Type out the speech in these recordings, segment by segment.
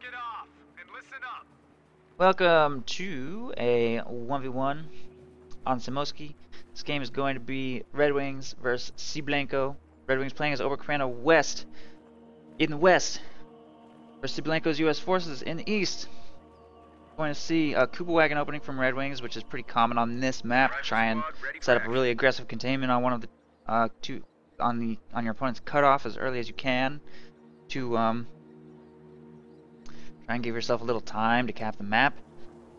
it off and listen up. Welcome to a 1v1 on Semoskiy. This game is going to be RedxWings versus Cblanco. RedxWings playing as Oberkommando West in the west versus Cblanco's U.S. forces in the east. We're going to see a Kuba wagon opening from RedxWings, which is pretty common on this map. Try and set up a really aggressive containment on one of the on your opponent's cutoff as early as you can to try and give yourself a little time to cap the map.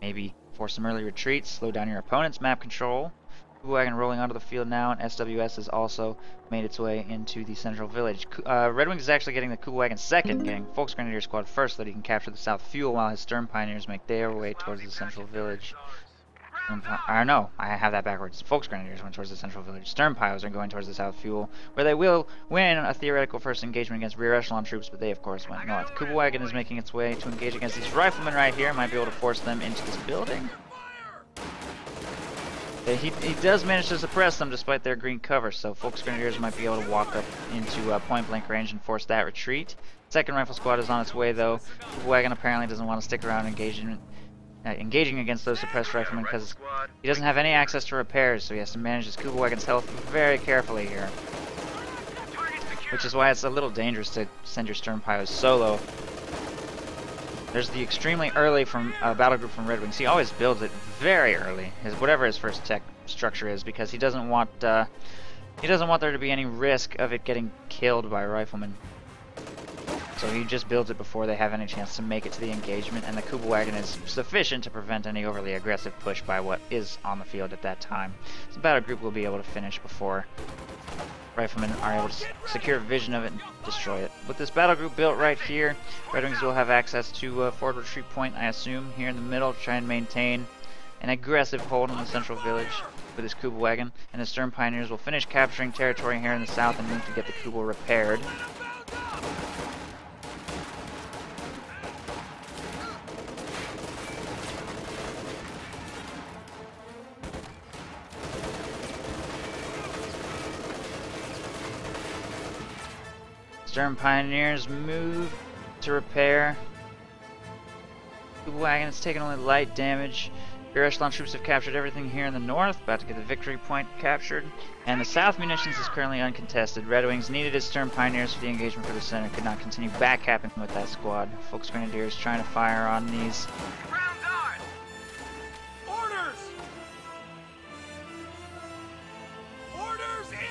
Maybe force some early retreats, slow down your opponent's map control. Kuba wagon rolling onto the field now, and SWS has also made its way into the central village. RedxWings is actually getting the Kuba wagon second, getting Volksgrenadier squad first so that he can capture the south fuel while his Stern Pioneers make their way towards the central village. No, I have that backwards. Volksgrenadiers went towards the central village. Stern Pios are going towards the south fuel, where they will win a theoretical first engagement against rear echelon troops, but they of course went north. Kuba wagon is making its way to engage against these riflemen right here. Might be able to force them into this building. He does manage to suppress them despite their green cover, so Volksgrenadiers might be able to walk up into point blank range and force that retreat. Second rifle squad is on its way though. Kuba wagon apparently doesn't want to stick around engaging against those suppressed riflemen because he doesn't have any access to repairs, so he has to manage his Kuba wagon's health very carefully here. Which is why it's a little dangerous to send your Stern Pios solo. There's the extremely early from battle group from RedxWings. He always builds it very early, whatever his first tech structure is, because he doesn't want there to be any risk of it getting killed by riflemen. So he just builds it before they have any chance to make it to the engagement, and the Kuba wagon is sufficient to prevent any overly aggressive push by what is on the field at that time. So the battle group will be able to finish before riflemen are able to secure vision of it and destroy it. With this battle group built right here, RedxWings will have access to a forward retreat point, I assume, here in the middle to try and maintain an aggressive hold on the central village with his Kuba wagon, and the Stern Pioneers will finish capturing territory here in the south and move to get the Kuba repaired. Stern Pioneers move to repair. Kuba wagon is taking only light damage. Rear echelon troops have captured everything here in the north, about to get the victory point captured. And the south munitions is currently uncontested. RedxWings needed his Stern Pioneers for the engagement for the center, could not continue backcapping with that squad. Volksgrenadiers trying to fire on these.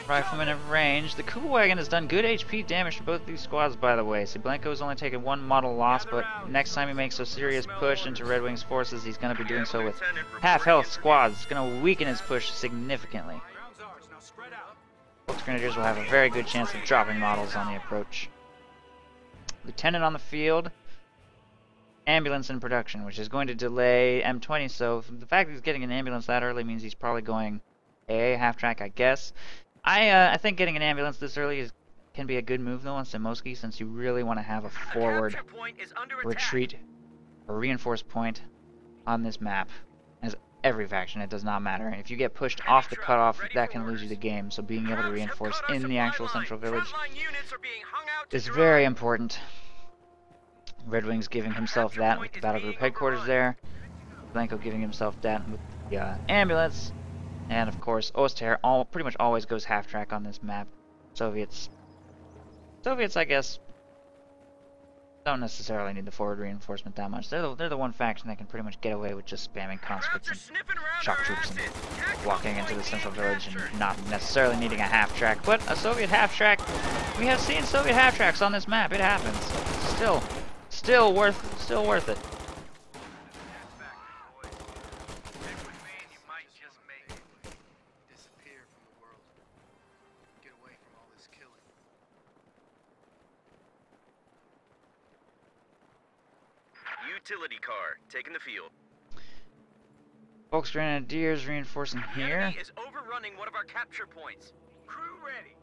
Riflemen at range. The Kuba wagon has done good HP damage to both of these squads, by the way. Cblanco has only taken one model loss, but next time he makes a serious push into RedxWings forces, he's going to be doing so with half-health squads. It's going to weaken his push significantly. Volksgrenadiers will have a very good chance of dropping models on the approach. Lieutenant on the field. Ambulance in production, which is going to delay M20, so the fact that he's getting an ambulance that early means he's probably going AA half-track, I guess. I think getting an ambulance this early can be a good move though on Semoskiy, since you really want to have a forward retreat or reinforced point on this map. As every faction, it does not matter. If you get pushed off the cutoff, that can lose you the game, so being able to reinforce in the actual central village is very important. RedxWings giving himself that with the battle group headquarters there. Blanco giving himself that with the ambulance. And of course, Oster pretty much always goes half-track on this map. Soviets, I guess, don't necessarily need the forward reinforcement that much. They're the one faction that can pretty much get away with just spamming conscripts and shock troops and walking into the central village and not necessarily needing a half-track. But a Soviet half-track, we have seen Soviet half-tracks on this map. It happens. Still worth it. Utility car taking the field. Volksgrenadiers reinforcing here. Enemy is overrunning one of our capture points. Crew ready.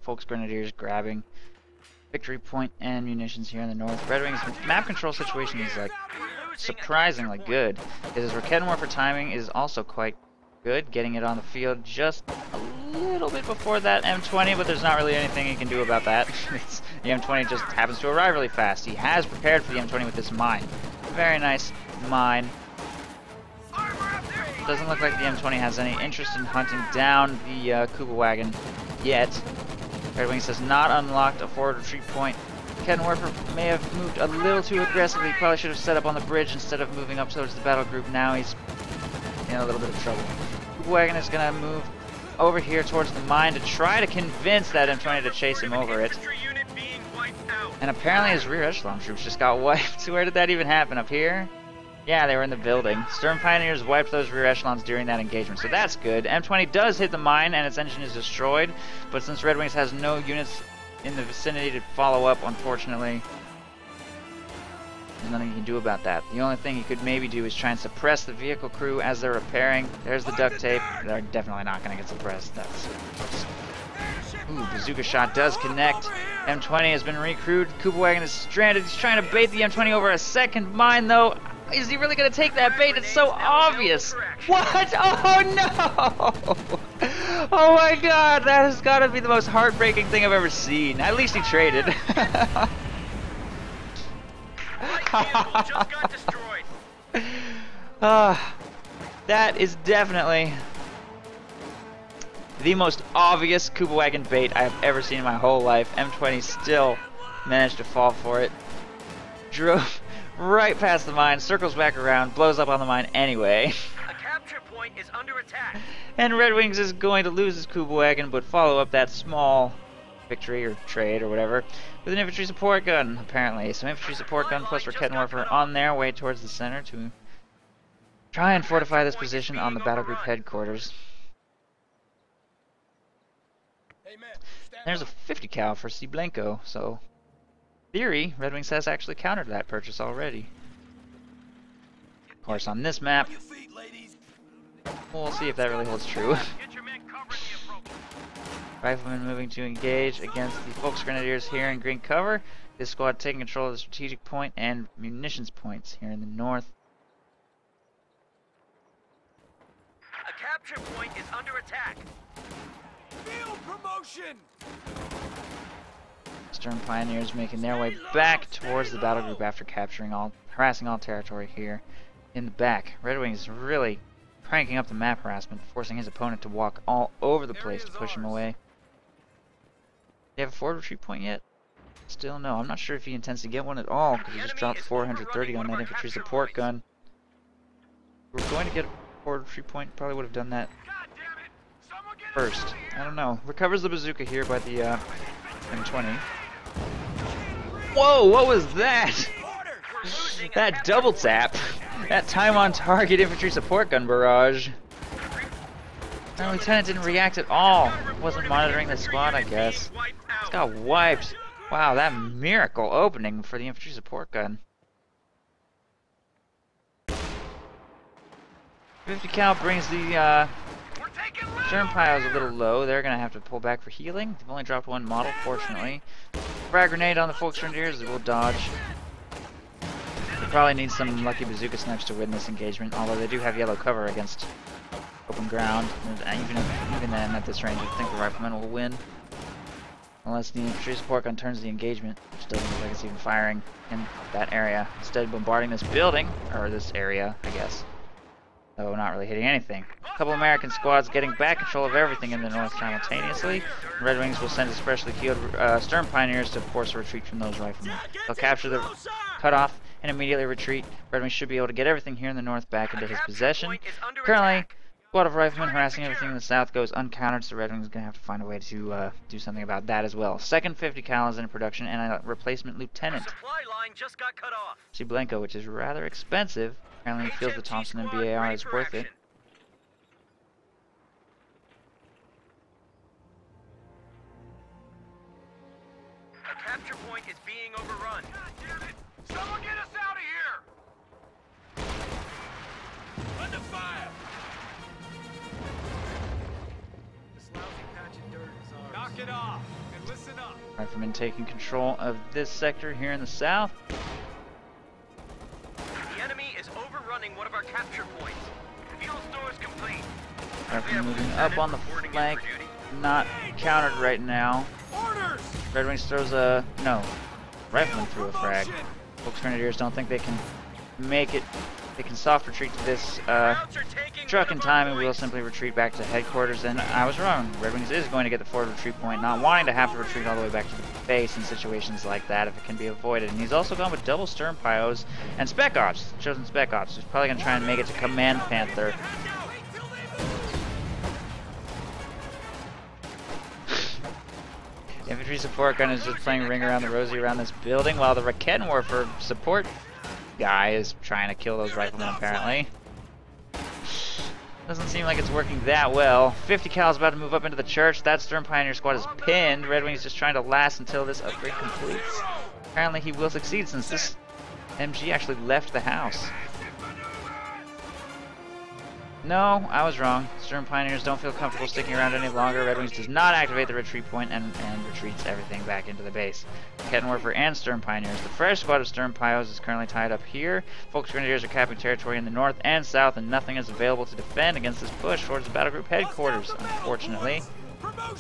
Volksgrenadiers grabbing victory point and munitions here in the north. RedxWings' map control situation is like surprisingly good. His Raketenwerfer timing is also quite good, getting it on the field just a little little bit before that M20, but there's not really anything he can do about that. The M20 just happens to arrive really fast. He has prepared for the M20 with this mine. Very nice mine. Doesn't look like the M20 has any interest in hunting down the Kuba wagon yet. RedxWings has not unlocked a forward retreat point. Kettenwerfer may have moved a little too aggressively. He probably should have set up on the bridge instead of moving up towards the battle group. Now he's in a little bit of trouble. Kuba wagon is going to move over here towards the mine to try to convince that M20 to chase him over it. And apparently his rear echelon troops just got wiped. Where did that even happen? Up here? Yeah, they were in the building. Stern Pioneers wiped those rear echelons during that engagement, so that's good. M20 does hit the mine and its engine is destroyed, but since RedxWings has no units in the vicinity to follow up, unfortunately, there's nothing you can do about that. The only thing you could maybe do is try and suppress the vehicle crew as they're repairing. There's the duct tape. They're definitely not going to get suppressed. That's... Ooh, bazooka shot does connect. M20 has been recrewed. Kuba wagon is stranded. He's trying to bait the M20 over a second mine, though. Is he really going to take that bait? It's so obvious. What? Oh, no! Oh, my God. That has got to be the most heartbreaking thing I've ever seen. At least he traded. That is definitely the most obvious Kuba wagon bait I have ever seen in my whole life. M20 still managed to fall for it. Drove right past the mine, circles back around, blows up on the mine anyway. A capture point is under attack. And RedxWings is going to lose his Kuba wagon, but follow up that small victory or trade or whatever with an infantry support gun, apparently. So infantry support gun plus Kettenwerfer on their way towards the center to try and fortify this position on the battle group headquarters. There's a 50 cal for Cblanco, so in theory, RedxWings has actually countered that purchase already. Of course, on this map, we'll see if that really holds true. Riflemen moving to engage against the Volksgrenadiers here in green cover. This squad taking control of the strategic point and munitions points here in the north. A capture point is under attack. Field promotion. Stern Pioneers making their way back towards the battle group after harassing all territory here in the back. RedxWings is really cranking up the map harassment, forcing his opponent to walk all over the place to push him away. Do you have a forward retreat point yet? Still no. I'm not sure if he intends to get one at all, because he just dropped 430 on that infantry support gun. If we're going to get a forward retreat point, probably would have done that first. I don't know. Recovers the bazooka here by the M20. Whoa, what was that? That double tap. That time on target infantry support gun barrage. The lieutenant didn't react at all. Wasn't monitoring the squad, I guess. It's got wiped. Wow, that miracle opening for the infantry support gun. 50 cal brings the Stern Pile's a little low. They're going to have to pull back for healing. They've only dropped one model, fortunately. Frag grenade on the Volksgrenadiers will dodge. They probably need some lucky bazooka snipes to win this engagement, although they do have yellow cover against open ground. And even then, at this range, I think the riflemen will win. Unless the infantry support gun turns the engagement, which doesn't look like it's even firing in that area. Instead, bombarding this building, or this area, I guess. Though not really hitting anything. A couple American squads getting back control of everything in the north simultaneously. RedxWings will send especially keeled Stern Pioneers to force a retreat from those riflemen. They'll capture the cutoff and immediately retreat. RedxWings should be able to get everything here in the north back into his possession. Currently, a squad of riflemen harassing everything in the south goes uncountered, so RedxWings is going to have to find a way to do something about that as well. Second 50 cal is in production and a replacement lieutenant. Supply line just got cut off. Cblanco, which is rather expensive. Apparently he feels the Thompson and BAR is worth it. A capture point is being overrun. God damn it! Someone get us out of here! Under fire! This lousy patch of dirt is ours. Knock it off and listen up. Riflemen taking control of this sector here in the south. The enemy is overrunning one of our capture points. Fuel stores complete. Riflemen moving up on the flank. not countered right now. Red Wings throws a... no. Rifleman threw a frag. Folks Grenadiers don't think they can make it. They can soft retreat to this truck in time, and we'll simply retreat back to headquarters. And I was wrong. Red Wings is going to get the forward retreat point, not wanting to have to retreat all the way back to the base in situations like that if it can be avoided. And he's also gone with double Stern Pyos and Spec Ops, chosen Spec Ops, who's probably going to try and make it to Command Panther. Infantry support gun is just playing ring around the rosy around this building, while the Rakettenwerfer support guy is trying to kill those riflemen, apparently. Doesn't seem like it's working that well. 50 cal is about to move up into the church. That Stern Pioneer squad is pinned. Red Wings just trying to last until this upgrade completes. Apparently he will succeed since this MG actually left the house. No, I was wrong. Stern Pioneers don't feel comfortable sticking around any longer. Red Wings does not activate the retreat point and retreats everything back into the base. Rakettenwerfer and Stern Pioneers. The fresh squad of Stern Pyos is currently tied up here. Folks Grenadiers are capping territory in the north and south, and nothing is available to defend against this push towards the battle group headquarters, unfortunately.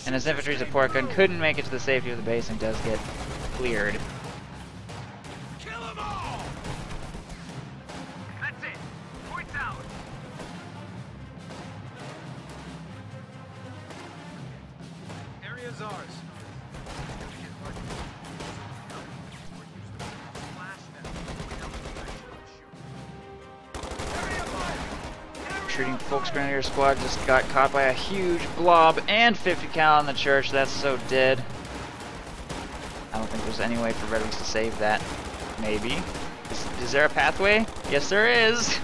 And his infantry support gun couldn't make it to the safety of the base and does get cleared. Shooting Folks Grenadier squad just got caught by a huge blob and 50 cal in the church. That's so dead. I don't think there's any way for Red Wings to save that. Maybe. Is there a pathway? Yes, there is.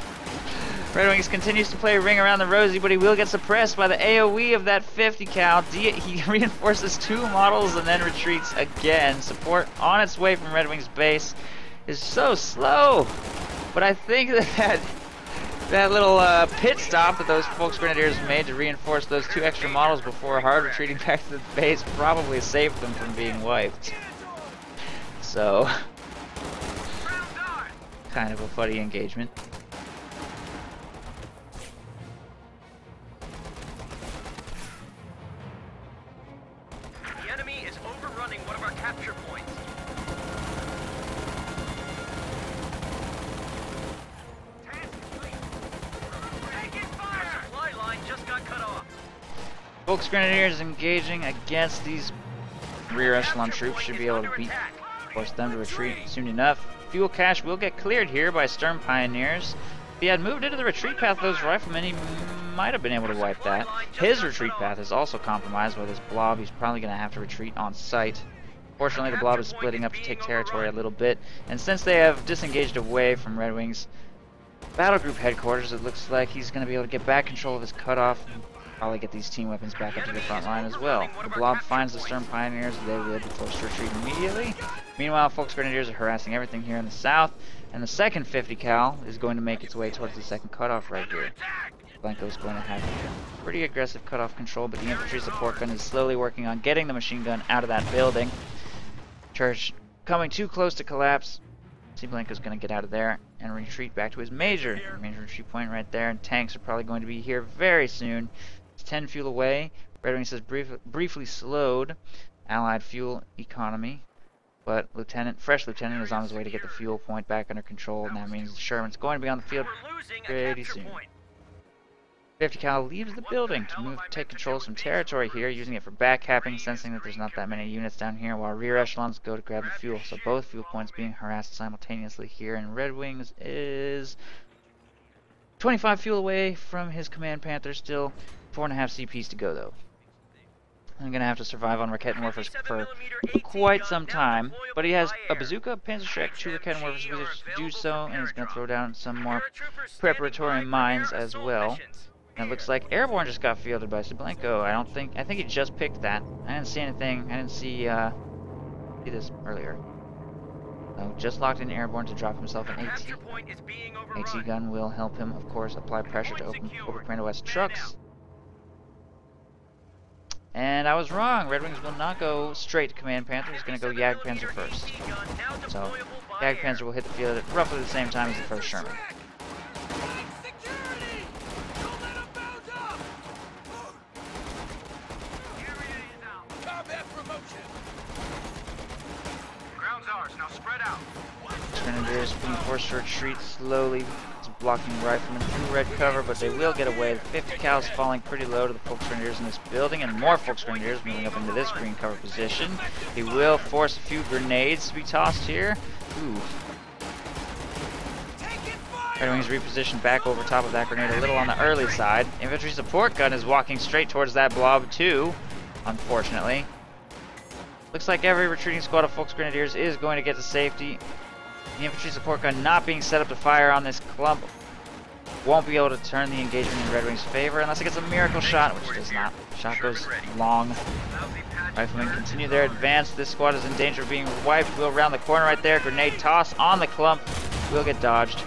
Red Wings continues to play ring around the rosy, but he will get suppressed by the AoE of that 50 cal. He reinforces 2 models and then retreats again. Support on its way from Red Wings base is so slow. But I think that little pit stop that those Folks Grenadiers made to reinforce those 2 extra models before hard retreating back to the base probably saved them from being wiped. So, kind of a funny engagement. The enemy is overrunning one of our capture points. Folks Grenadiers engaging against these rear echelon troops should be able to force them to retreat soon enough. Fuel cache will get cleared here by Stern Pioneers. If he had moved into the retreat path of those riflemen, he might have been able to wipe that. His retreat path is also compromised by this blob. He's probably going to have to retreat on site. Fortunately, the blob is splitting up to take territory a little bit, and since they have disengaged away from Red Wings battle group headquarters, it looks like he's going to be able to get back control of his cutoff and probably get these team weapons back up to the front line as well. The blob finds the Stern Pioneers, they will be forced to retreat immediately. Meanwhile, Folks Grenadiers are harassing everything here in the south, and the second 50 cal is going to make its way towards the second cutoff right here. Cblanco is going to have pretty aggressive cutoff control, but the infantry support gun is slowly working on getting the machine gun out of that building. Church coming too close to collapse. Cblanco is going to get out of there and retreat back to his major retreat point right there, and tanks are probably going to be here very soon. It's 10 fuel away. Red Wings says briefly slowed Allied fuel economy, but Fresh Lieutenant is on his way to get the fuel point back under control, and that means Sherman's going to be on the field pretty soon. 50 cal leaves the building to take control of some territory here, using it for back capping, sensing that there's not that many units down here, while rear echelons go to grab the fuel. So both fuel points being harassed simultaneously here, and Red Wings is 25 fuel away from his Command Panther, still 4.5 CPs to go though. I'm going to have to survive on Rakettenwerfers for quite some time, but he has a bazooka, Panzerschreck, 2 Rakettenwerfers to do so, and he's going to throw down some more preparatory mines as well. And it looks like Airborne just got fielded by Cblanco. I think he just picked that. I didn't see anything. I didn't see this earlier. So just locked in Airborne to drop himself an AT. AT gun will help him, of course, apply pressure to open Commando West trucks. And I was wrong. Red Wings will not go straight to Command Panther. He's going to go Jagdpanzer first. So Jagdpanzer will hit the field at roughly the same time as the first Sherman. Ground's ours. Now spread out. Grenadiers being forced to retreat slowly. It's blocking riflemen through red cover, but they will get away. The 50 cal is falling pretty low to the Volksgrenadiers in this building, and more Volksgrenadiers moving up into this green cover position. He will force a few grenades to be tossed here. Ooh. Red Wings repositioned back over top of that grenade a little on the early side. Infantry support gun is walking straight towards that blob too, unfortunately. Looks like every retreating squad of Volksgrenadiers is going to get to safety. The infantry support gun not being set up to fire on this clump won't be able to turn the engagement in Red Wings' favor unless it gets a miracle shot, which does not. Shot goes long. Riflemen continue their advance. This squad is in danger of being wiped. We'll round the corner right there. Grenade toss on the clump. Will get dodged.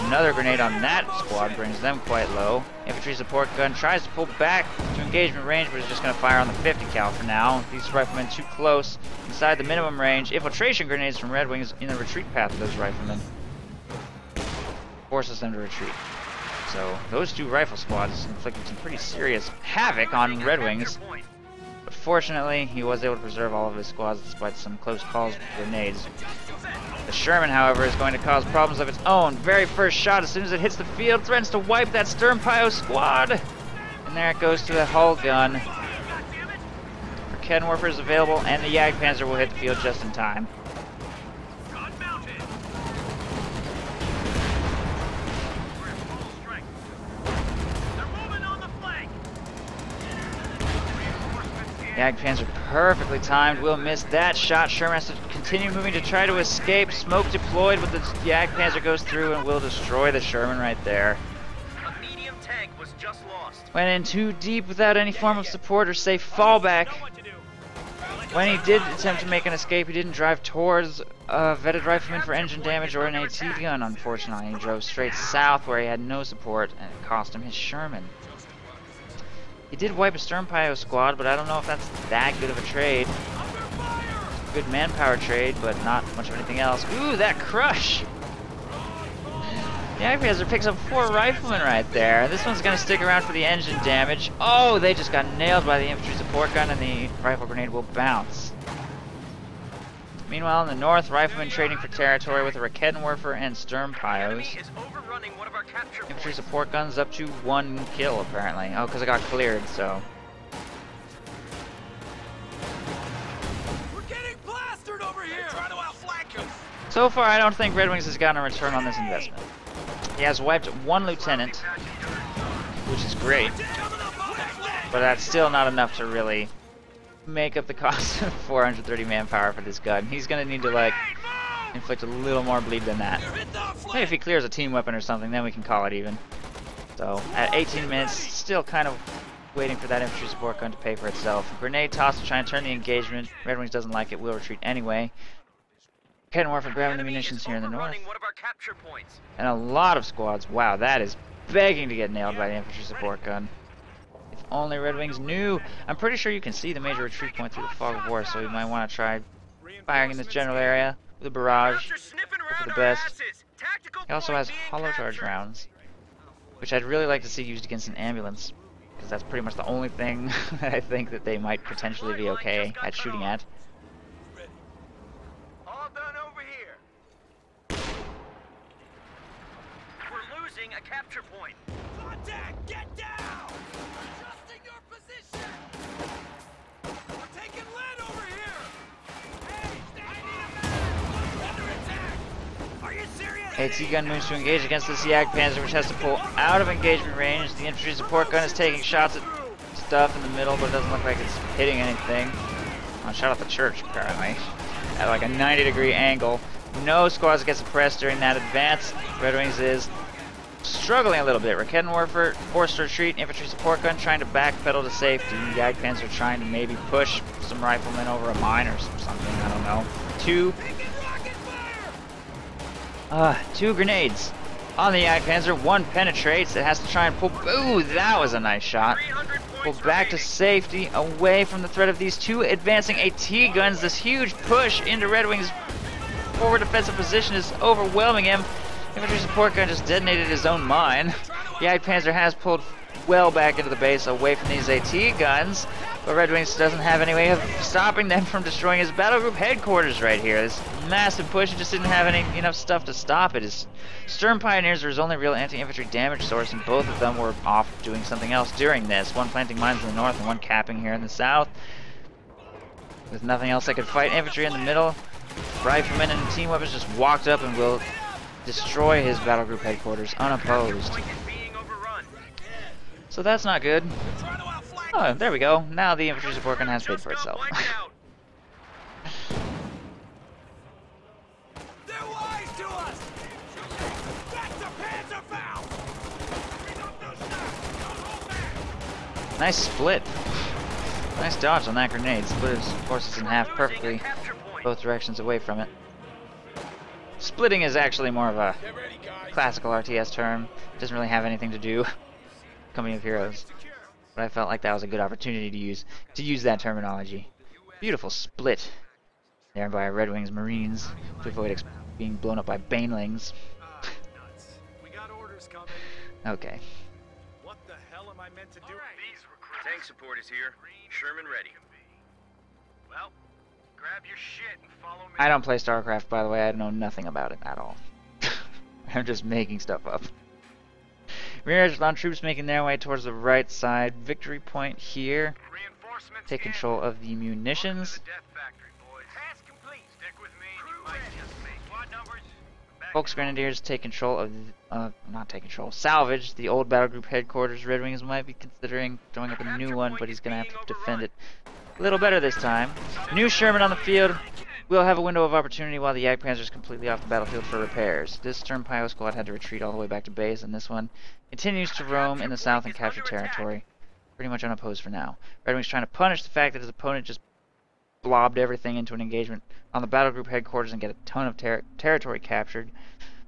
Another grenade on that squad brings them quite low. Infantry support gun tries to pull back to engagement range, but is just going to fire on the 50 cal for now. These riflemen too close inside the minimum range. Infiltration grenades from Red Wings in the retreat path of those riflemen forces them to retreat. So those two rifle squads inflicted some pretty serious havoc on Red Wings. But fortunately, he was able to preserve all of his squads despite some close calls with grenades. The Sherman, however, is going to cause problems of its own. Very first shot, as soon as it hits the field, threatens to wipe that Sturmpio squad. And there it goes to the hull gun. Raketenwerfer is available, and the Jagdpanzer will hit the field just in time. Jagdpanzer perfectly timed, will miss that shot. Sherman has to continue moving to try to escape. Smoke deployed, but the Jagdpanzer goes through and will destroy the Sherman right there. A medium tank was just lost. Went in too deep without any form of support or safe fallback. When he did attempt to make an escape, he didn't drive towards a vetted rifleman for engine damage or an AT gun, unfortunately. He drove straight south where he had no support, and it cost him his Sherman. He did wipe a Sturmpio squad, but I don't know if that's that good of a trade. Good manpower trade, but not much of anything else. Ooh, that crush! The Jagdpanzer picks up 4 riflemen right there. This one's going to stick around for the engine damage. Oh, they just got nailed by the infantry support gun, and the rifle grenade will bounce. Meanwhile, in the north, riflemen trading for territory with a Raketenwerfer and Sturmpios. Infantry support guns up to 1 kill, apparently. Oh, because it got cleared, so. We're getting plastered over here. Trying to outflank him. So far, I don't think Red Wings has gotten a return on this investment. He has wiped 1 lieutenant, which is great, but that's still not enough to really make up the cost of 430 manpower for this gun. He's gonna need to like inflict a little more bleed than that. Maybe if he clears a team weapon or something, then we can call it even. So at 18 minutes, still kind of waiting for that infantry support gun to pay for itself. Grenade toss to try and turn the engagement. Red Wings doesn't like it, will retreat anyway. Raketenwerfer grabbing the munitions here in the north. And a lot of squads. Wow, that is begging to get nailed by the infantry support gun. If only Red Wings knew. I'm pretty sure you can see the major retreat point through the fog of war, so we might want to try firing in this general area with a barrage. Hope for the best. He also has hollow charge rounds, which I'd really like to see used against an ambulance, because that's pretty much the only thing that I think that they might potentially be okay at shooting at. All done over here. We're losing a capture point. Contact! Get down! Adjusting your position! We're taking lead over here! Hey, I need a man! Under attack! Are you serious? AT gun moves to engage against this Jagdpanzer, which has to pull out of engagement range. The infantry support gun is taking shots at stuff in the middle, but it doesn't look like it's hitting anything. Oh, shot at the church, apparently. At like a 90-degree angle. No squads get suppressed during that advance. Red Wings is struggling a little bit. Raketenwerfer forced to retreat. Infantry support gun trying to backpedal to safety. Jagdpanzer trying to maybe push some riflemen over a mine or something. I don't know. Two grenades on the Jagdpanzer. 1 penetrates. It has to try and pull. Ooh, that was a nice shot. Pull back to safety, away from the threat of these 2 advancing AT guns. This huge push into Red Wings' forward defensive position is overwhelming him. Infantry support gun just detonated his own mine. The Jagdpanzer has pulled well back into the base, away from these AT guns. But RedxWings doesn't have any way of stopping them from destroying his battle group headquarters right here. This massive push, he just didn't have enough stuff to stop it. His Sturm Pioneers were his only real anti-infantry damage source, and both of them were off doing something else during this. One planting mines in the north and one capping here in the south. With nothing else that could fight infantry in the middle, riflemen and team weapons just walked up and will destroy his battle group headquarters unopposed. So that's not good. Oh, there we go. Now the infantry support gun has paid for itself. Nice split. Nice dodge on that grenade. Split his forces in half perfectly, both directions away from it. Splitting is actually more of a classical RTS term. It doesn't really have anything to do with Company of Heroes. But I felt like that was a good opportunity to use that terminology. Beautiful split there by RedxWings Marines to avoid being blown up by banelings. Okay. What the hell am I meant to do? Tank support is here. Sherman ready. Well, grab your shit and follow me. I don't play StarCraft, by the way. I know nothing about it at all. I'm just making stuff up. Rear echelon troops making their way towards the right side. Victory point here. Take control of the munitions. Volksgrenadiers take control of, salvage the old battle group headquarters. RedxWings might be considering throwing up a new one, but he's gonna have to defend it a little better this time. New Sherman on the field. We'll have a window of opportunity while the Jagdpanzer is completely off the battlefield for repairs. This Sturm Pio squad had to retreat all the way back to base, and this one continues to roam in the south and capture territory. Pretty much unopposed for now. RedxWings trying to punish the fact that his opponent just blobbed everything into an engagement on the battle group headquarters and get a ton of territory captured.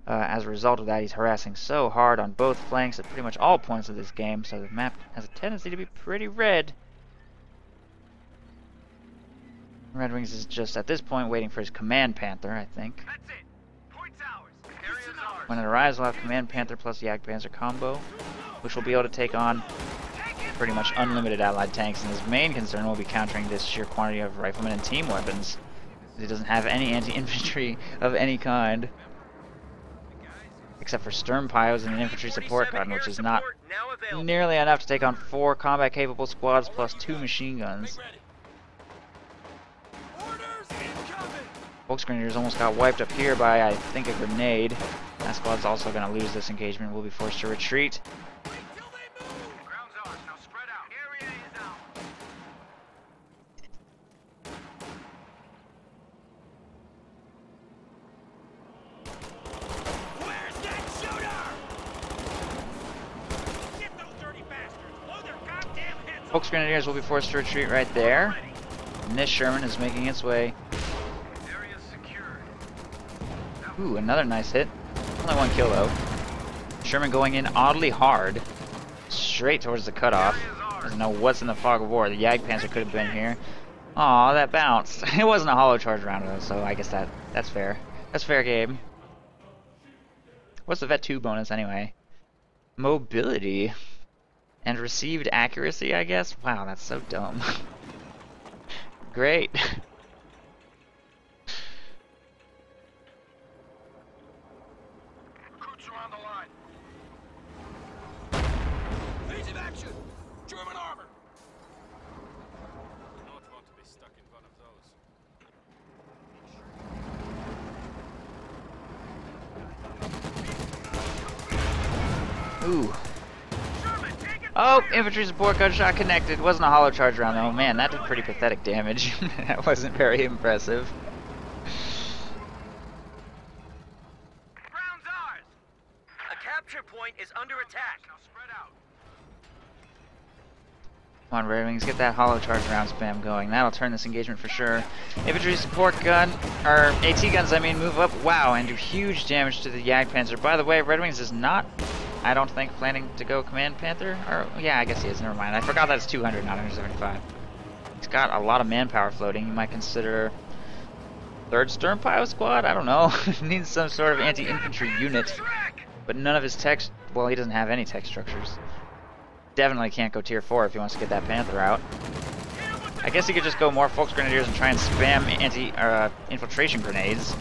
As a result of that, he's harassing so hard on both flanks at pretty much all points of this game, so the map has a tendency to be pretty red. RedxWings is just, at this point, waiting for his Command Panther, I think. That's it. Points ours. Area's ours. When it arrives, we'll have Command Panther plus Jagdpanzer combo, which will be able to take on pretty much unlimited allied tanks, and his main concern will be countering this sheer quantity of riflemen and team weapons. He doesn't have any anti-infantry of any kind, except for Sturm Pios and an infantry support gun, which is not nearly enough to take on 4 combat-capable squads plus 2 machine guns. Volksgrenadiers almost got wiped up here by, I think, a grenade. That squad's also going to lose this engagement. We'll be forced to retreat. Volksgrenadiers will be forced to retreat right there. And this Sherman is making its way. Ooh, another nice hit. Only 1 kill though. Sherman going in oddly hard. Straight towards the cutoff. Doesn't know what's in the fog of war. The Jagdpanzer could have been here. Aw, that bounced. It wasn't a hollow charge round though, so I guess that's fair. That's fair game. What's the Vet 2 bonus anyway? Mobility. And received accuracy, I guess? Wow, that's so dumb. Great. Recruits are on the line. Phase of action. German armor. Not want to be stuck in one of those. Ooh. Oh, infantry support gunshot connected. Wasn't a hollow charge round though. Man, that did pretty pathetic damage. That wasn't very impressive. Ground's ours. A capture point is under attack. Now spread out. Come on, RedxWings, get that hollow charge round spam going. That'll turn this engagement for sure. Infantry support gun, or AT guns, I mean, move up. Wow, and do huge damage to the Jagdpanzer. By the way, RedxWings is not, I don't think, planning to go Command Panther. Or, yeah, I guess he is. Never mind. I forgot that it's 200, not 175. He's got a lot of manpower floating. You might consider 3rd Sturm Pio squad? I don't know. Needs some sort of anti-infantry unit. But none of his tech, well, he doesn't have any tech structures. Definitely can't go tier 4 if he wants to get that Panther out. I guess he could just go more Folks Grenadiers and try and spam infiltration grenades.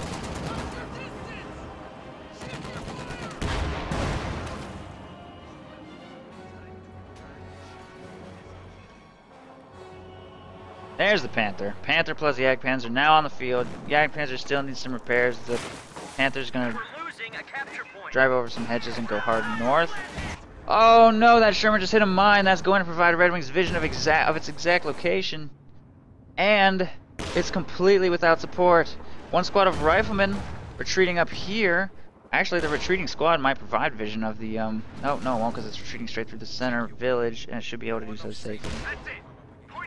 There's the Panther. Panther plus Jagdpanzer now on the field. Jagdpanzer still needs some repairs. The Panther's gonna drive over some hedges and go hard north. Oh no, that Sherman just hit a mine. That's going to provide Red Wings vision of its exact location. And it's completely without support. One squad of riflemen retreating up here. Actually, the retreating squad might provide vision of the, no, it won't, because it's retreating straight through the center village, and it should be able to do so safely.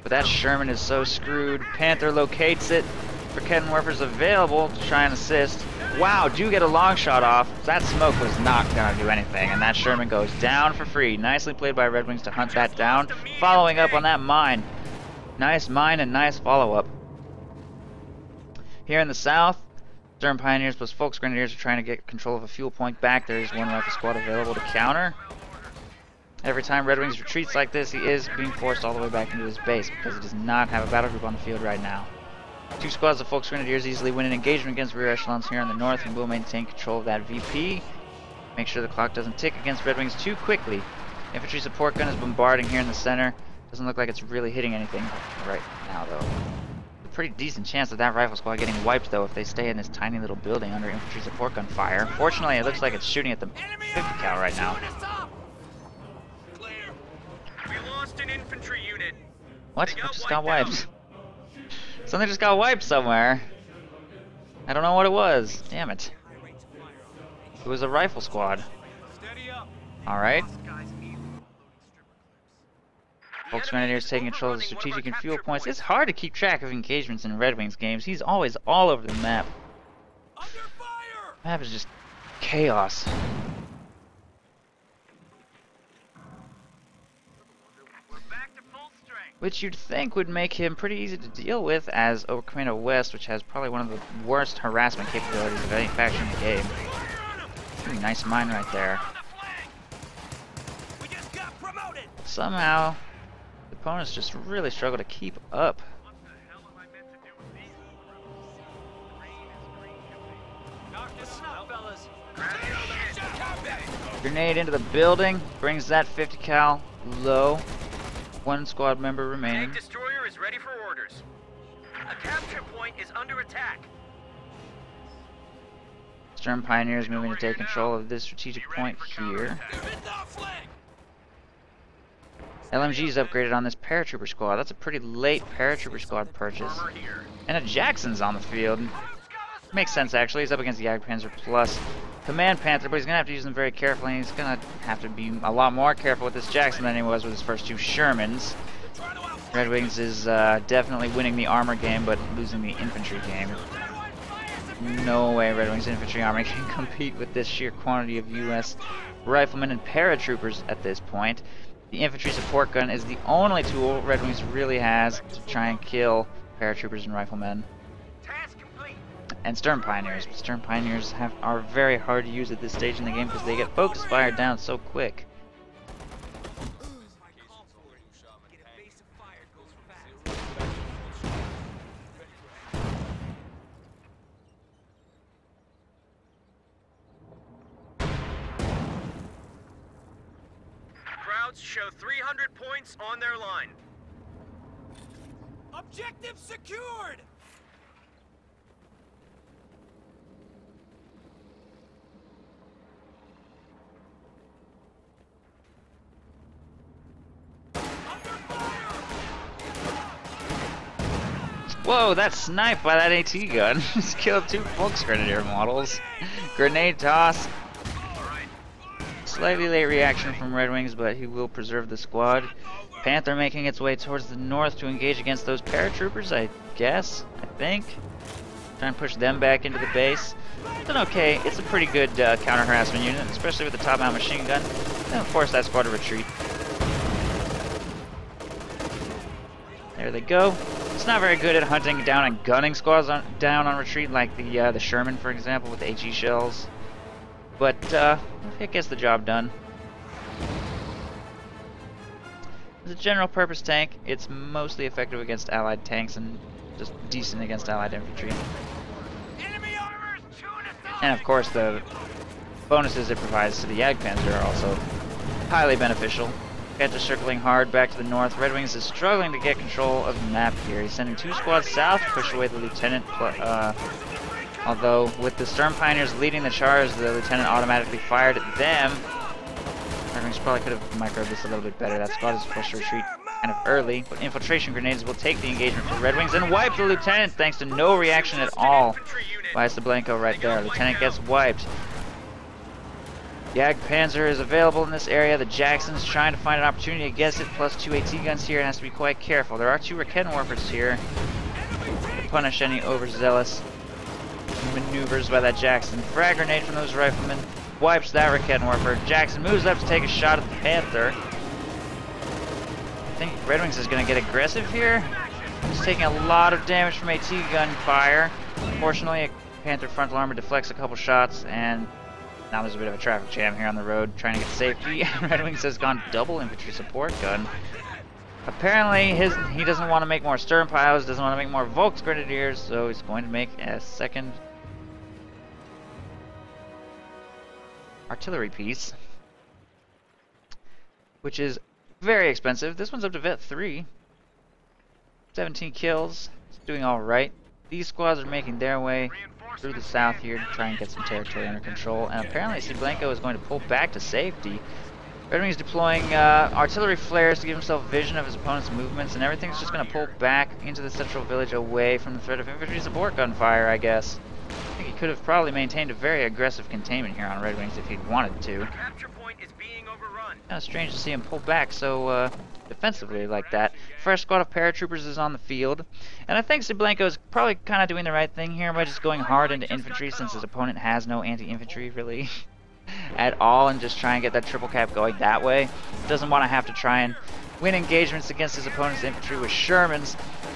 But that Sherman is so screwed. Panther locates it. Raketenwerfer's available to try and assist. Wow, do get a long shot off. That smoke was not going to do anything, and that Sherman goes down for free. Nicely played by Red Wings to hunt that down. Following up on that mine. Nice mine and nice follow-up. Here in the south, Sturm Pioneers plus Folks Grenadiers are trying to get control of a fuel point back. There is one rifle squad available to counter. Every time Red Wings retreats like this, he is being forced all the way back into his base because he does not have a battle group on the field right now. Two squads of Folks Grenadiers easily win an engagement against rear echelons here in the north and will maintain control of that VP. Make sure the clock doesn't tick against Red Wings too quickly. Infantry support gun is bombarding here in the center. Doesn't look like it's really hitting anything right now though. A pretty decent chance of that rifle squad getting wiped though if they stay in this tiny little building under infantry support gun fire. Fortunately, it looks like it's shooting at the 50 cal right now. We lost an infantry unit. What? It just got wiped. Something just got wiped somewhere. I don't know what it was. Damn it. It was a rifle squad. Alright. Folks Grenadiers taking control of the strategic and fuel points. It's hard to keep track of engagements in Red Wings games. He's always all over the map. The map is just chaos. Which you'd think would make him pretty easy to deal with as Commando West, which has probably one of the worst harassment capabilities of any faction in the game. Ooh, nice mine right there. Somehow, the opponents just really struggle to keep up. Grenade into the building, brings that 50 cal low. One squad member remaining. Tank destroyer is ready for orders. A capture point is under attack. Sturm Pioneers moving to take control of this strategic point here. LMG's upgraded on this paratrooper squad. That's a pretty late paratrooper squad purchase. And a Jackson's on the field. Makes sense actually. He's up against the Jagdpanzer plus Command Panther, but he's gonna have to use them very carefully, and he's gonna have to be a lot more careful with this Jackson than he was with his first two Shermans. Red Wings is definitely winning the armor game, but losing the infantry game. No way Red Wings infantry army can compete with this sheer quantity of US riflemen and paratroopers at this point. The infantry support gun is the only tool Red Wings really has to try and kill paratroopers and riflemen. And Sturm Pioneers. But Sturm Pioneers are very hard to use at this stage in the game because they get focus fired down so quick. Crowds show 300 points on their line. Objective secured! Whoa, that snipe by that AT gun just killed two Folks Grenadier models. Grenade toss. Slightly late reaction from Red Wings, but he will preserve the squad. Panther making its way towards the north to engage against those paratroopers, I guess, I think. Try and push them back into the base. It's okay, it's a pretty good counter-harassment unit, especially with the top-mount machine gun. And force that squad to retreat. There they go. It's not very good at hunting down and gunning squads down on retreat, like the Sherman, for example, with the HE shells. But it gets the job done. As a general purpose tank, it's mostly effective against allied tanks and just decent against allied infantry. Enemy armor's chewing us up! And of course the bonuses it provides to the Jagdpanzer are also highly beneficial. Panther circling hard back to the north. RedxWings is struggling to get control of the map here. He's sending 2 squads south to push away the lieutenant. Although with the Storm Pioneers leading the charge, the lieutenant automatically fired at them. RedxWings probably could have microed this a little bit better. That squad is forced to retreat kind of early, but infiltration grenades will take the engagement from RedxWings and wipe the lieutenant thanks to no reaction at all by Cblanco right there. Lieutenant gets wiped. Jagdpanzer is available in this area. The Jackson's trying to find an opportunity to guess it, plus 2 AT guns here, and has to be quite careful. There are 2 Rakettenwerfers here to punish any overzealous maneuvers by that Jackson. Frag grenade from those riflemen wipes that Rakettenwerfer. Jackson moves up to take a shot at the Panther. I think RedxWings is going to get aggressive here. He's taking a lot of damage from AT gun fire. Fortunately, a Panther frontal armor deflects a couple shots, and now there's a bit of a traffic jam here on the road trying to get safety. RedxWings has gone double infantry support gun. Apparently he doesn't want to make more stern piles, doesn't want to make more Volksgrenadiers, so he's going to make a second artillery piece, which is very expensive. This one's up to Vet 3. 17 kills. It's doing alright. These squads are making their way through the south here to try and get some territory under control, and apparently Cblanco is going to pull back to safety. RedxWings is deploying artillery flares to give himself vision of his opponent's movements, and everything's just going to pull back into the central village away from the threat of infantry support gunfire, I guess. I think he could have probably maintained a very aggressive containment here on RedxWings if he'd wanted to. Capture point is being overrun. Kind of strange to see him pull back so defensively like that. First squad of paratroopers is on the field, and I think Cblanco is probably kind of doing the right thing here by just going hard into infantry since his opponent has no anti-infantry really at all, and just try and get that triple cap going that way. Doesn't want to have to try and win engagements against his opponent's infantry with Shermans,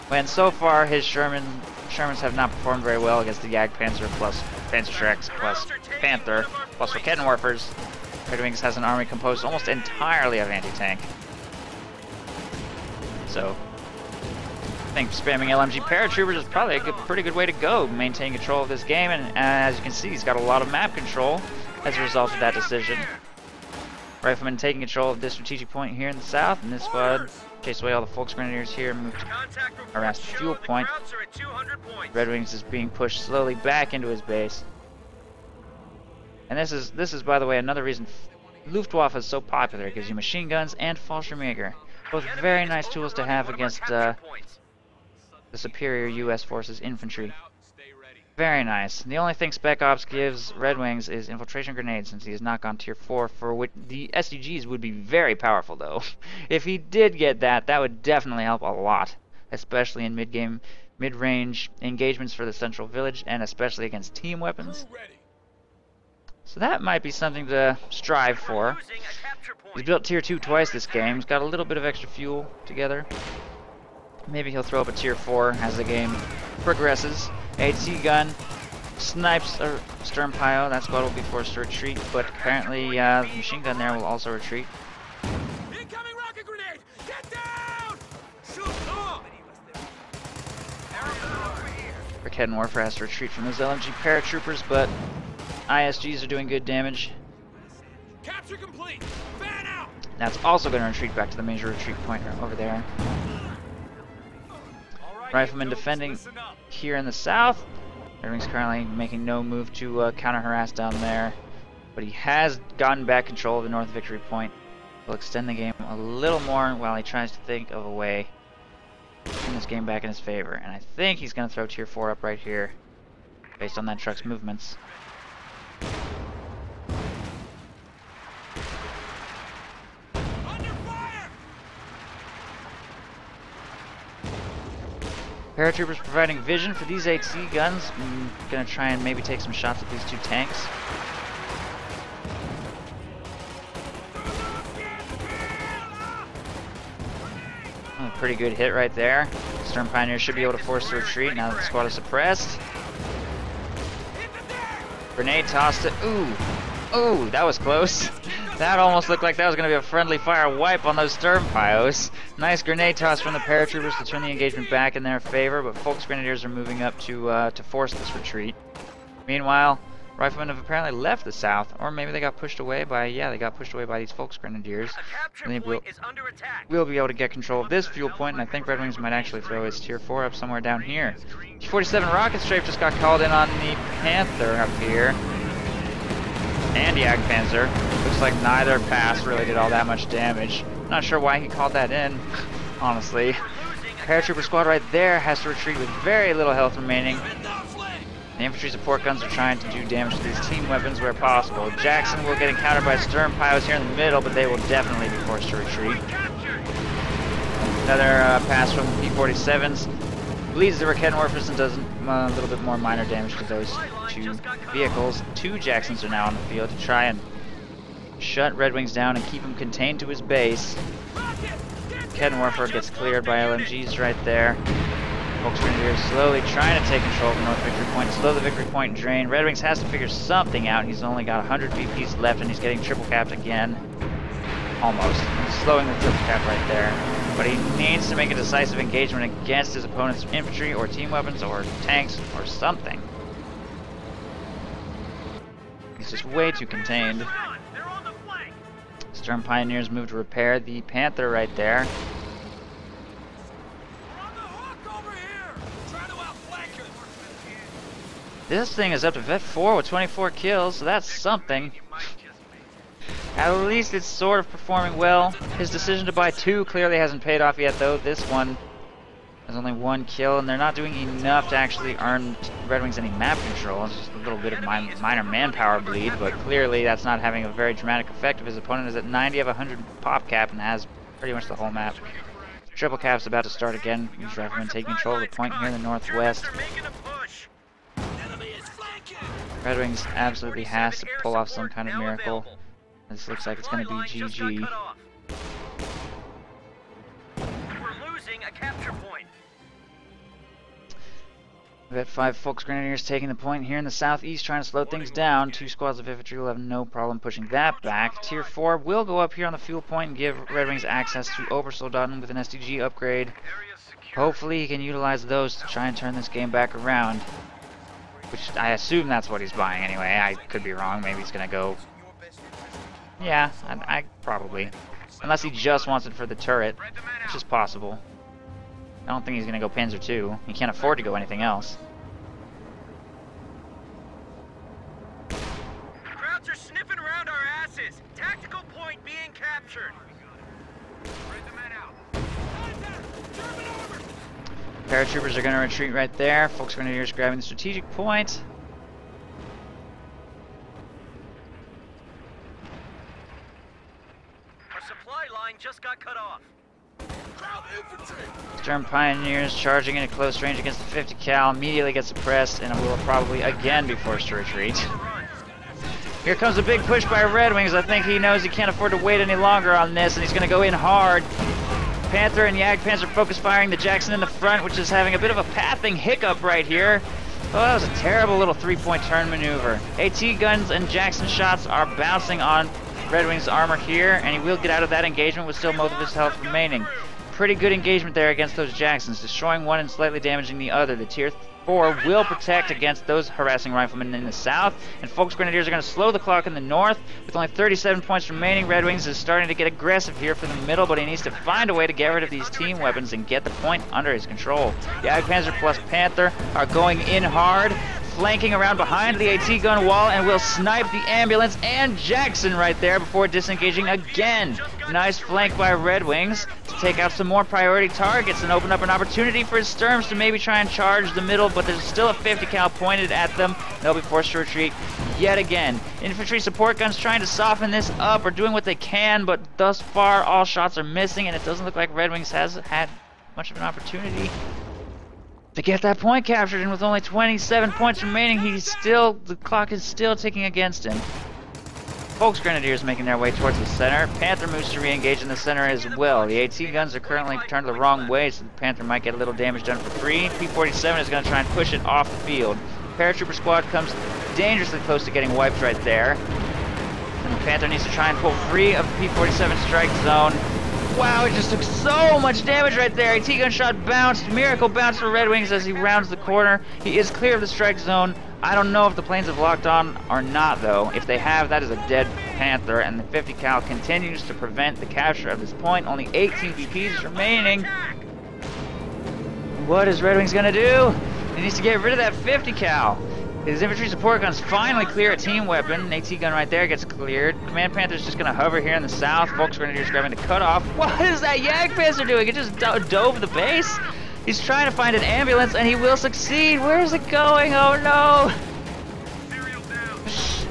when so far his Shermans have not performed very well against the Jagdpanzer plus Panzerschrecks plus Panther plus Rakettenwerfers. RedxWings has an army composed almost entirely of anti-tank. So I think spamming LMG paratroopers is probably a pretty good way to go, maintain control of this game, and as you can see, he's got a lot of map control as a result of that decision. Riflemen taking control of this strategic point here in the south, and this squad chase away all the Volksgrenadiers here and move to harass the fuel point. RedxWings is being pushed slowly back into his base. And this is by the way another reason Luftwaffe is so popular. It gives you machine guns and Fallschirmjäger. Both very nice tools to have against the superior US forces infantry. Very nice. The only thing Spec Ops gives RedxWings is infiltration grenades, since he has not gone tier 4, for which the SDGs would be very powerful though. If he did get that, that would definitely help a lot, especially in mid-range engagements for the central village, and especially against team weapons. So that might be something to strive for. He's built tier 2 twice this game. He's got a little bit of extra fuel together. Maybe he'll throw up a tier 4 as the game progresses. AT gun snipes a stern pile. That squad will be forced to retreat, but apparently the machine gun there will also retreat. Incoming rocket grenade! Get down! Shoot! Oh! Rakettenwerfer has to retreat from those LMG paratroopers, but ISGs are doing good damage. Capture complete! Fan out! That's also going to retreat back to the major retreat point over there. Riflemen defending here in the south. RedxWings currently making no move to counter-harass down there, but he has gotten back control of the North Victory Point. He'll extend the game a little more while he tries to think of a way to turn this game back in his favor. And I think he's going to throw tier 4 up right here, based on that truck's movements. Paratroopers providing vision for these AT guns. I'm gonna try and maybe take some shots at these 2 tanks. Oh, pretty good hit right there. Stern Pioneer should be able to force the retreat now that the squad is suppressed. Grenade tossed it. Ooh, ooh, that was close. That almost looked like that was going to be a friendly fire wipe on those stern pios. Nice grenade toss from the paratroopers to turn the engagement back in their favor, but Folks Grenadiers are moving up to force this retreat. Meanwhile, Riflemen have apparently left the south, or maybe they got pushed away by, they got pushed away by these Folks Grenadiers. We'll be able to get control of this fuel point, and I think Red Wings might actually throw his tier 4 up somewhere down here. T-47 rocket strafe just got called in on the Panther up here. And Jagdpanzer. Looks like neither pass really did all that much damage. Not sure why he called that in, honestly. Paratrooper squad right there has to retreat with very little health remaining. The infantry support guns are trying to do damage to these team weapons where possible. Jackson will get encountered by stern pios here in the middle, but they will definitely be forced to retreat. Another pass from the P-47s. Bleeds the Rakettenwerfers and does a little bit more minor damage to those two vehicles. 2 Jacksons are now on the field to try and shut Red Wings down and keep him contained to his base. Rakettenwerfer gets cleared by LMGs right there. Folks Grenadiers slowly trying to take control of North Victory Point, slow the Victory Point drain. Red Wings has to figure something out. He's only got 100 VPs left and he's getting triple capped again. Almost. He's slowing the triple cap right there. But he needs to make a decisive engagement against his opponent's infantry or team weapons or tanks or something. He's just way too contained. Stern Pioneers move to repair the Panther right there. This thing is up to Vet 4 with 24 kills, so that's something. At least it's sort of performing well. His decision to buy 2 clearly hasn't paid off yet, though. This one has only 1 kill, and they're not doing enough to actually earn Red Wings any map control. It's just a little bit of minor manpower bleed, but clearly that's not having a very dramatic effect if his opponent is at 90 of 100 pop cap and has pretty much the whole map. Triple cap's about to start again. These Riflemen taking control of the point here in the northwest. Red Wings absolutely has to pull off some kind of miracle. This looks like it's going to be GG. We're losing a capture point. We've got 5 Folks Grenadiers taking the point here in the southeast, trying to slow things down. 2 squads of infantry will have no problem pushing that back. Tier 4 will go up here on the fuel point and give Red Wings access to Obersoldaten with an SDG upgrade. Hopefully he can utilize those to try and turn this game back around. Which I assume that's what he's buying anyway. I could be wrong. Maybe he's going to go... Yeah, I probably. Unless he just wants it for the turret, which is possible. I don't think he's going to go Panzer II. He can't afford to go anything else. Crowds are sniffing around our asses. Tactical point being captured. Spread the men out. Paratroopers are going to retreat right there. Folks Grenadiers grabbing the strategic point. Our supply line just got cut off. Stern Pioneers charging in at close range against the 50 cal. Immediately gets suppressed and will probably again be forced to retreat. Here comes a big push by Red Wings. I think he knows he can't afford to wait any longer on this, and he's going to go in hard. Panther and Jagdpanzer focus firing the Jackson in the front, which is having a bit of a pathing hiccup right here. Oh, that was a terrible little 3-point turn maneuver. AT guns and Jackson shots are bouncing on Red Wing's armor here, and he will get out of that engagement with still most of his health remaining. Pretty good engagement there against those Jacksons, destroying one and slightly damaging the other. The Tier 4 will protect against those harassing riflemen in the south, and Folks Grenadiers are going to slow the clock in the north. With only 37 points remaining, Red Wings is starting to get aggressive here for the middle, but he needs to find a way to get rid of these team weapons and get the point under his control. The Jagdpanzer plus Panther are going in hard, flanking around behind the AT gun wall, and will snipe the ambulance and Jackson right there before disengaging again. Nice flank by Red Wings to take out some more priority targets and open up an opportunity for his Sturms to maybe try and charge the middle, but there's still a 50 cal pointed at them. They'll be forced to retreat yet again. Infantry support guns trying to soften this up, are doing what they can, but thus far all shots are missing, and it doesn't look like Red Wings has had much of an opportunity to get that point captured, and with only 27 points remaining, the clock is still ticking against him. Folks Grenadiers making their way towards the center. Panther moves to re-engage in the center as well. The AT guns are currently turned the wrong way, so the Panther might get a little damage done for free. P-47 is going to try and push it off the field. Paratrooper squad comes dangerously close to getting wiped right there. And Panther needs to try and pull free of the P-47 strike zone. Wow, it just took so much damage right there. AT gun shot bounced. Miracle bounce for Red Wings as he rounds the corner. He is clear of the strike zone. I don't know if the planes have locked on or not, though. If they have, that is a dead Panther, and the 50 cal continues to prevent the capture of this point. Only 18 VPs remaining. What is Red Wings gonna do? He needs to get rid of that 50 cal. His infantry support guns finally clear a team weapon. AT gun right there gets cleared. Command Panther's just gonna hover here in the south. Volks Grenadiers grabbing the cutoff. What is that Jagdpanzer doing? It just dove the base. He's trying to find an ambulance, and he will succeed. Where is it going? Oh no!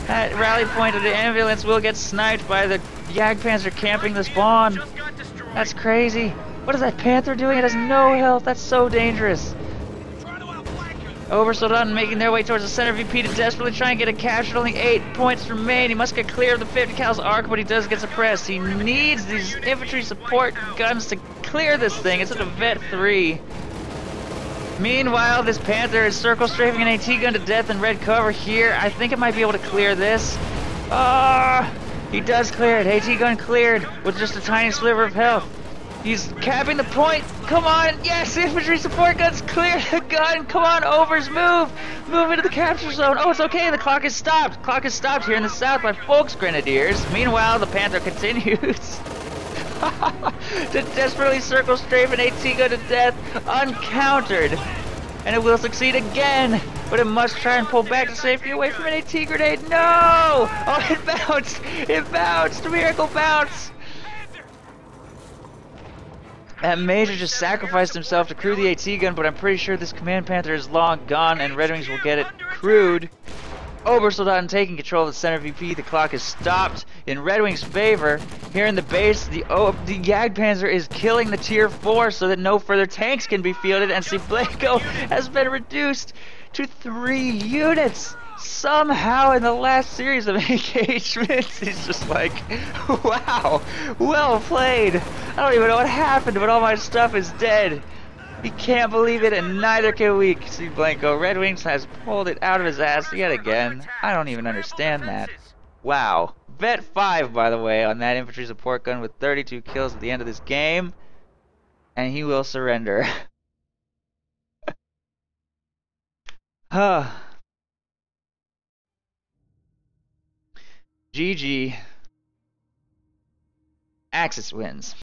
That rally point of the ambulance will get sniped by the Jagdpanzer camping the spawn. That's crazy. What is that Panther doing? It has no health. That's so dangerous. Obersoldaten making their way towards the center VP to desperately try and get a capture. Only 8 points remain. He must get clear of the 50 cal's arc, but he does get suppressed. He needs these infantry support guns to clear this thing. It's at a Vet 3. Meanwhile, this Panther is circle strafing an AT gun to death in red cover here. I think it might be able to clear this. He does clear it. AT gun cleared with just a tiny sliver of health. He's capping the point. Come on. Yes, infantry support guns clear the gun. Come on, Overs, move. Move into the capture zone. Oh, it's okay. The clock is stopped. Clock is stopped here in the south by Volks Grenadiers. Meanwhile, the Panther continues to desperately circle strafe an AT gun to death, uncountered. And it will succeed again, but it must try and pull back to safety away from an AT grenade. No! Oh, it bounced. It bounced. Miracle bounce. That Major just sacrificed himself to crew the AT gun, but I'm pretty sure this Command Panther is long gone, and Red Wings will get it crewed. Obersoldaten taking control of the center VP. The clock is stopped in Red Wings' favor. Here in the base, the Jagdpanzer is killing the Tier 4 so that no further tanks can be fielded, and Cblanco has been reduced to 3 units. Somehow in the last series of engagements, he's just like, wow, well played. I don't even know what happened, but all my stuff is dead. He can't believe it, and neither can we. Cblanco. Red Wings has pulled it out of his ass yet again. I don't even understand that. Wow. Vet 5, by the way, on that infantry support gun with 32 kills at the end of this game. And he will surrender. GG. Axis wins.